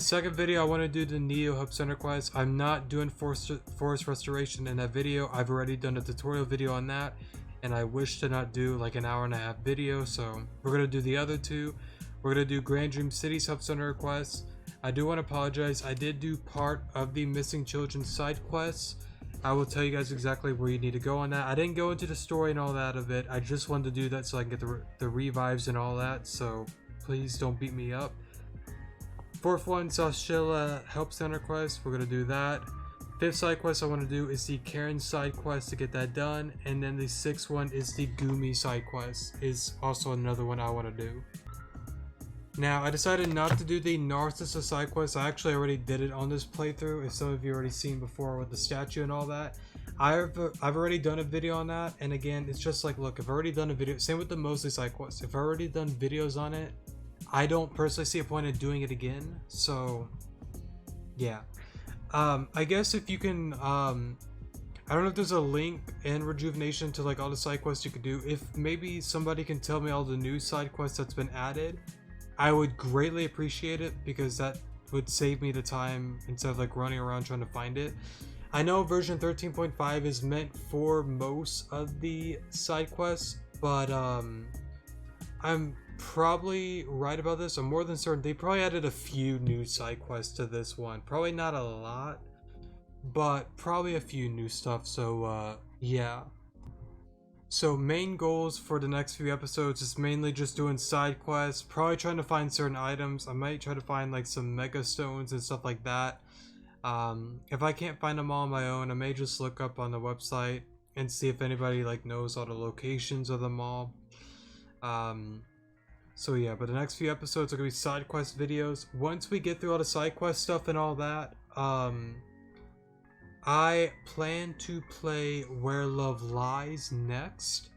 Second video, I want to do the Neo Hub Center quest. I'm not doing forest restoration in that video. I've already done a tutorial video on that, and I wish to not do like an hour-and-a-half video, so we're gonna do the other two. We're gonna do Grand Dream City's Hub Center requests. I do want to apologize. I did do part of the Missing Children side quests. I will tell you guys exactly where you need to go on that. I didn't go into the story and all that of it. I just wanted to do that so I can get the revives and all that. So please don't beat me up. Fourth one, Sashila Help Center quest. We're gonna do that. Fifth side quest I want to do is the Karen side quest to get that done. And then the sixth one is the Gumi side quest. Is also another one I want to do. Now, I decided not to do the Narcissa side quest. I actually already did it on this playthrough, if some of you already seen before with the statue and all that. I've already done a video on that, and again, it's just like, look, I've already done a video, same with the Mosley side quest. If I've already done videos on it, I don't personally see a point in doing it again, so, yeah. I guess if you can, I don't know if there's a link in Rejuvenation to like all the side quests you could do. If maybe somebody can tell me all the new side quests that's been added, I would greatly appreciate it, because that would save me the time instead of like running around trying to find it. I know version 13.5 is meant for most of the side quests, but I'm probably right about this. I'm more than certain they probably added a few new side quests to this one. Probably not a lot, but probably a few new stuff. So yeah. So main goals for the next few episodes is mainly just doing side quests, probably trying to find certain items. I might try to find like some mega stones and stuff like that. If I can't find them all on my own, I may just look up on the website and see if anybody like knows all the locations of them all. So yeah, but the next few episodes are gonna be side quest videos. Once we get through all the side quest stuff and all that, I plan to play Where Love Lies next.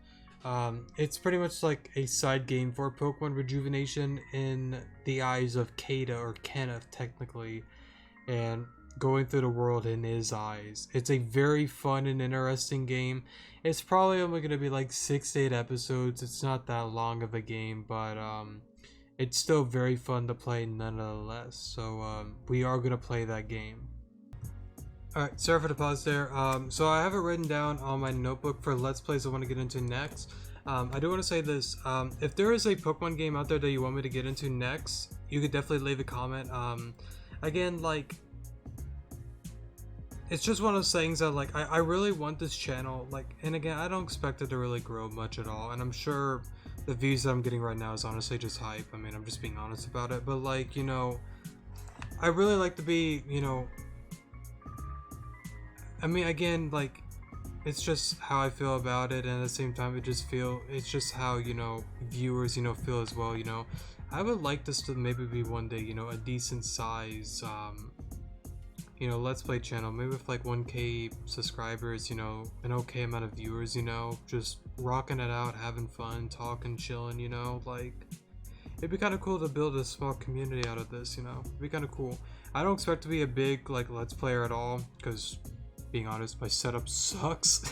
It's pretty much like a side game for Pokemon Rejuvenation in the eyes of Kata, or Kenneth technically, and going through the world in his eyes. It's a very fun and interesting game. It's probably only going to be like 6 to 8 episodes. It's not that long of a game, but it's still very fun to play nonetheless. So we are going to play that game. Alright, sorry for the pause there. So I have it written down on my notebook for Let's Plays I want to get into next. I do want to say this. If there is a Pokemon game out there that you want me to get into next, you could definitely leave a comment. Again, like, it's just one of those things that, like, I really want this channel, like, and again, I don't expect it to really grow much at all, and I'm sure the views that I'm getting right now is honestly just hype. I mean, I'm just being honest about it, but, like, you know, I really like to be, you know, I mean, again, like, it's just how I feel about it, and at the same time, it's just how, you know, viewers, you know, feel as well, you know. I would like this to maybe be one day, you know, a decent size, you know, Let's Play channel, maybe with like 1K subscribers, you know, an okay amount of viewers, you know, just rocking it out, having fun, talking, chilling, you know, like, it'd be kind of cool to build a small community out of this, you know, it'd be kind of cool. I don't expect to be a big, like, Let's Player at all, because, being honest, my setup sucks.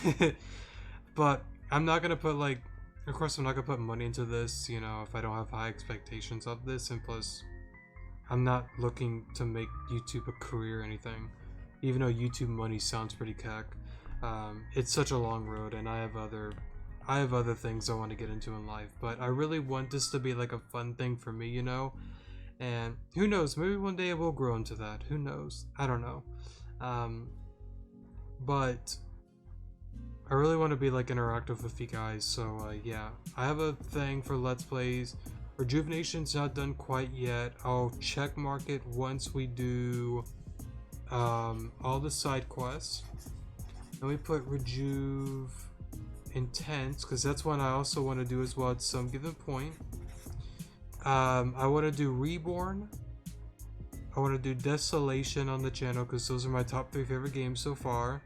But I'm not gonna put, like, of course I'm not gonna put money into this, you know, if I don't have high expectations of this, and plus I'm not looking to make YouTube a career or anything, even though YouTube money sounds pretty cack. It's such a long road, and I have other things I want to get into in life, but I really want this to be like a fun thing for me, you know, and who knows, maybe one day it will grow into that, who knows, I don't know. But I really want to be like interactive with you guys, so yeah, I have a thing for Let's Plays. Rejuvenation's not done quite yet. I'll check mark it once we do all the side quests. Then we put Rejuve Intense, because that's one I also want to do as well at some given point. I want to do Reborn. I want to do Desolation on the channel because those are my top 3 favorite games so far.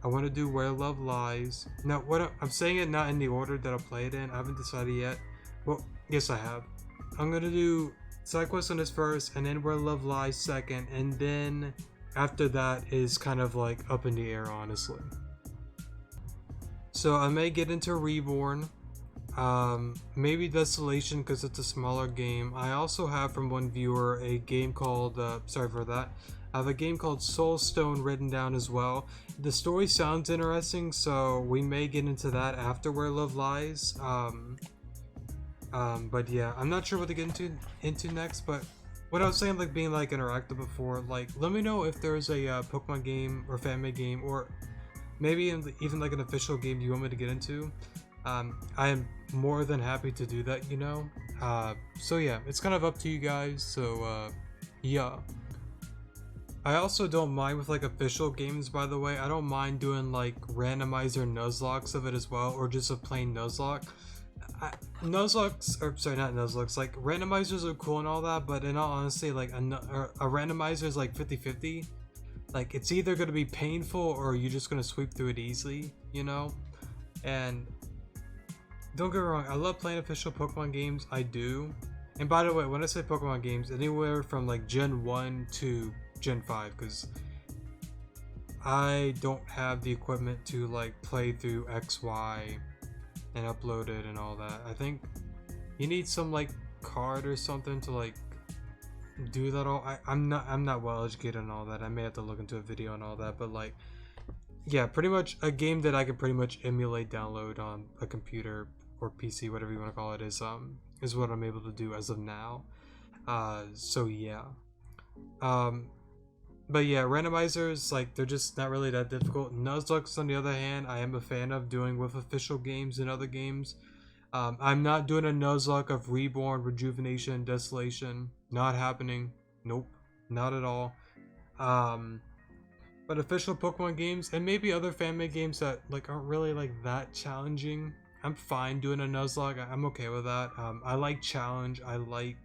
I want to do Where Love Lies. Now, I'm saying it not in the order that I'll play it in. I haven't decided yet. Well, yes, I have. I'm going to do Side Quest on this first, and then Where Love Lies second, and then after that is kind of like up in the air, honestly. So I may get into Reborn. Maybe Desolation because it's a smaller game. I also have from one viewer a game called sorry for that, I have a game called Soulstone written down as well. The story sounds interesting, so we may get into that after Where Love Lies. But yeah, I'm not sure what to get into next, but what I was saying, like being like interactive before, like let me know if there's a Pokemon game or fan-made game, or maybe even like an official game you want me to get into. I am more than happy to do that, you know. So yeah, it's kind of up to you guys. So yeah, I also don't mind with like official games, by the way. I don't mind doing like randomizer Nuzlocks of it as well, or just a plain Nuzlocke. Nuzlocks, or sorry, not Nuzlocks, like randomizers are cool and all that, but in all honesty, like a randomizer is like 50-50. Like it's either going to be painful or you're just going to sweep through it easily, you know. And don't get me wrong, I love playing official Pokemon games, I do. And by the way, when I say Pokemon games, anywhere from like Gen 1 to Gen 5, because I don't have the equipment to like play through XY and upload it and all that. I think you need some like card or something to like do that all. I'm not well educated on all that. I may have to look into a video and all that, but like yeah, pretty much a game that I can pretty much emulate, download on a computer or PC, whatever you want to call it, is what I'm able to do as of now. So yeah. But yeah, randomizers, like, they're just not really that difficult. Nuzlocke, on the other hand, I am a fan of doing with official games and other games. I'm not doing a Nuzlocke of Reborn, Rejuvenation, Desolation. Not happening. Nope. Not at all. But official Pokemon games, and maybe other fan-made games that like aren't really like that challenging, I'm fine doing a Nuzlocke. I'm okay with that. I like challenge. I like,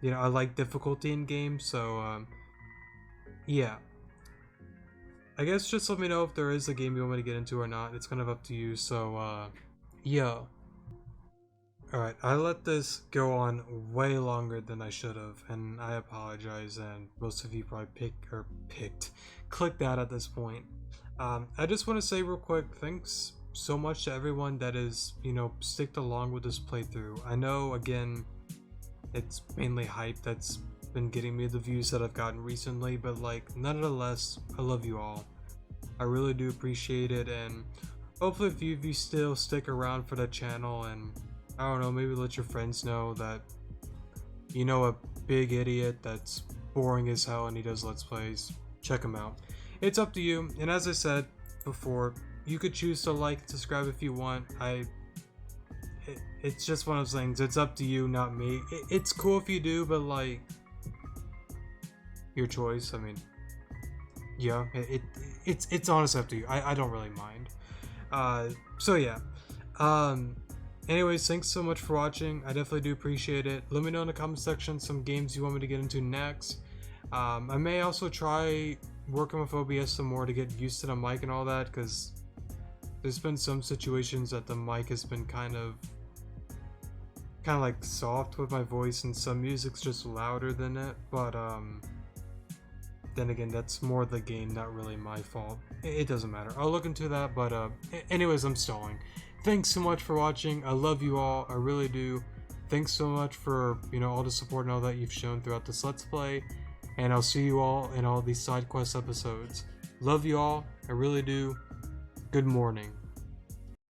you know, I like difficulty in games. So yeah, I guess just let me know if there is a game you want me to get into or not. It's kind of up to you. So yeah. Alright, I let this go on way longer than I should have, and I apologize, and most of you probably clicked out at this point. I just want to say real quick, thanks so much to everyone that is, you know, sticked along with this playthrough. I know, again, it's mainly hype that's been getting me the views that I've gotten recently, but like, nonetheless, I love you all. I really do appreciate it, and hopefully a few of you still stick around for the channel, and I don't know, maybe let your friends know that you know a big idiot that's boring as hell and he does Let's Plays. Check him out. It's up to you, and as I said before, you could choose to like and subscribe if you want. It's just one of those things. It's up to you, not me. It's cool if you do, but like, your choice. I mean, yeah, it's honestly up to you. I don't really mind. So yeah. Anyways, thanks so much for watching. I definitely do appreciate it. Let me know in the comment section some games you want me to get into next. I may also try working with OBS some more to get used to the mic and all that, because there's been some situations that the mic has been kind of like soft with my voice, and some music's just louder than it. But then again, that's more the game, not really my fault. It doesn't matter. I'll look into that. But anyways, I'm stalling. Thanks so much for watching. I love you all. I really do. Thanks so much for, you know, all the support and all that you've shown throughout this Let's Play. And I'll see you all in all these side quest episodes. Love you all. I really do. Good morning.